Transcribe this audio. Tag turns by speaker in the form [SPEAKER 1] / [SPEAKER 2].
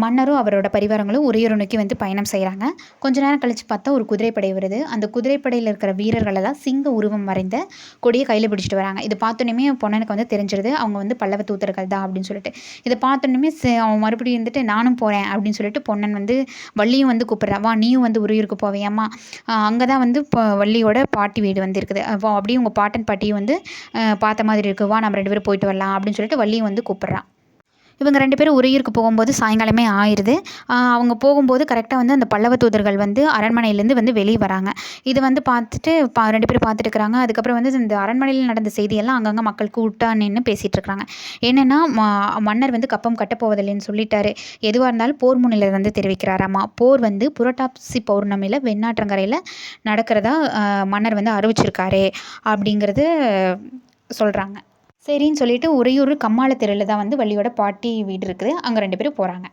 [SPEAKER 1] மன்னரும் அவரோட பரிவாரங்களும் உறையூரை நோக்கி வந்து பயணம் செய்கிறாங்க. கொஞ்ச நேரம் கழிச்சு பார்த்தா ஒரு குதிரைப்படை வருது. அந்த குதிரைப்படையில் இருக்கிற வீரர்கள் எல்லாம் சிங்க உருவம் வரைந்த கொடியை கையில் பிடிச்சிட்டு வராங்க. இது பார்த்தோன்னே பொன்னனுக்கு வந்து தெரிஞ்சிருது அவங்க வந்து பல்லவ தூதர்கள் தான் அப்படின்னு சொல்லிட்டு. இதை பார்த்தோன்னே அவன் மறுபடியும் வந்துட்டு நானும் போகிறேன் அப்படின்னு சொல்லிட்டு பொன்னன் வந்து வள்ளியும் வந்து கூப்பிட்றான், வா நீயும் வந்து உறையூருக்கு போவேயாம்மா, அங்கே தான் வந்து இப்போ வள்ளியோட பாட்டி வீடு வந்து இருக்குது, அப்போ அப்படியே உங்கள் பாட்டன் பாட்டியும் வந்து பார்த்த மாதிரி இருக்குது, வா நம்ம 2 பேரும் போயிட்டு வரலாம் அப்படின்னு சொல்லிட்டு வள்ளியும் வந்து கூப்பிட்றான். இவங்க 2 பேரும் உறையூருக்கு போகும்போது சாயங்காலமே ஆயிடுது. அவங்க போகும்போது கரெக்டாக வந்து அந்த பல்லவ தூதர்கள் வந்து அரண்மனையிலேருந்து வந்து வெளியே வராங்க. இது வந்து பார்த்துட்டு 2 பேரும் பார்த்துட்டு இருக்கிறாங்க. அதுக்கப்புறம் வந்து இந்த அரண்மனையில் நடந்த செய்தியெல்லாம் அங்கங்கே மக்கள் கூட்டா நின்று பேசிகிட்டு இருக்கிறாங்க. என்னென்னா மன்னர் வந்து கப்பம் கட்டப்போவதில்லைன்னு சொல்லிட்டாரு. எதுவாக இருந்தாலும் போர் முன்னிலை வந்து தெரிவிக்கிறாராமா. போர் வந்து புரட்டாசி பௌர்ணமியில் வெண்ணாற்றங்கரையில் நடக்கிறதா மன்னர் வந்து அறிவிச்சிருக்காரு அப்படிங்கிறது சொல்கிறாங்க. சரின்னு சொல்லிட்டு உறையூர் கம்மாள தெருவில் தான் வந்து வள்ளியோட பாட்டி வீடு இருக்குது. அங்கே 2 பேரும் போகிறாங்க.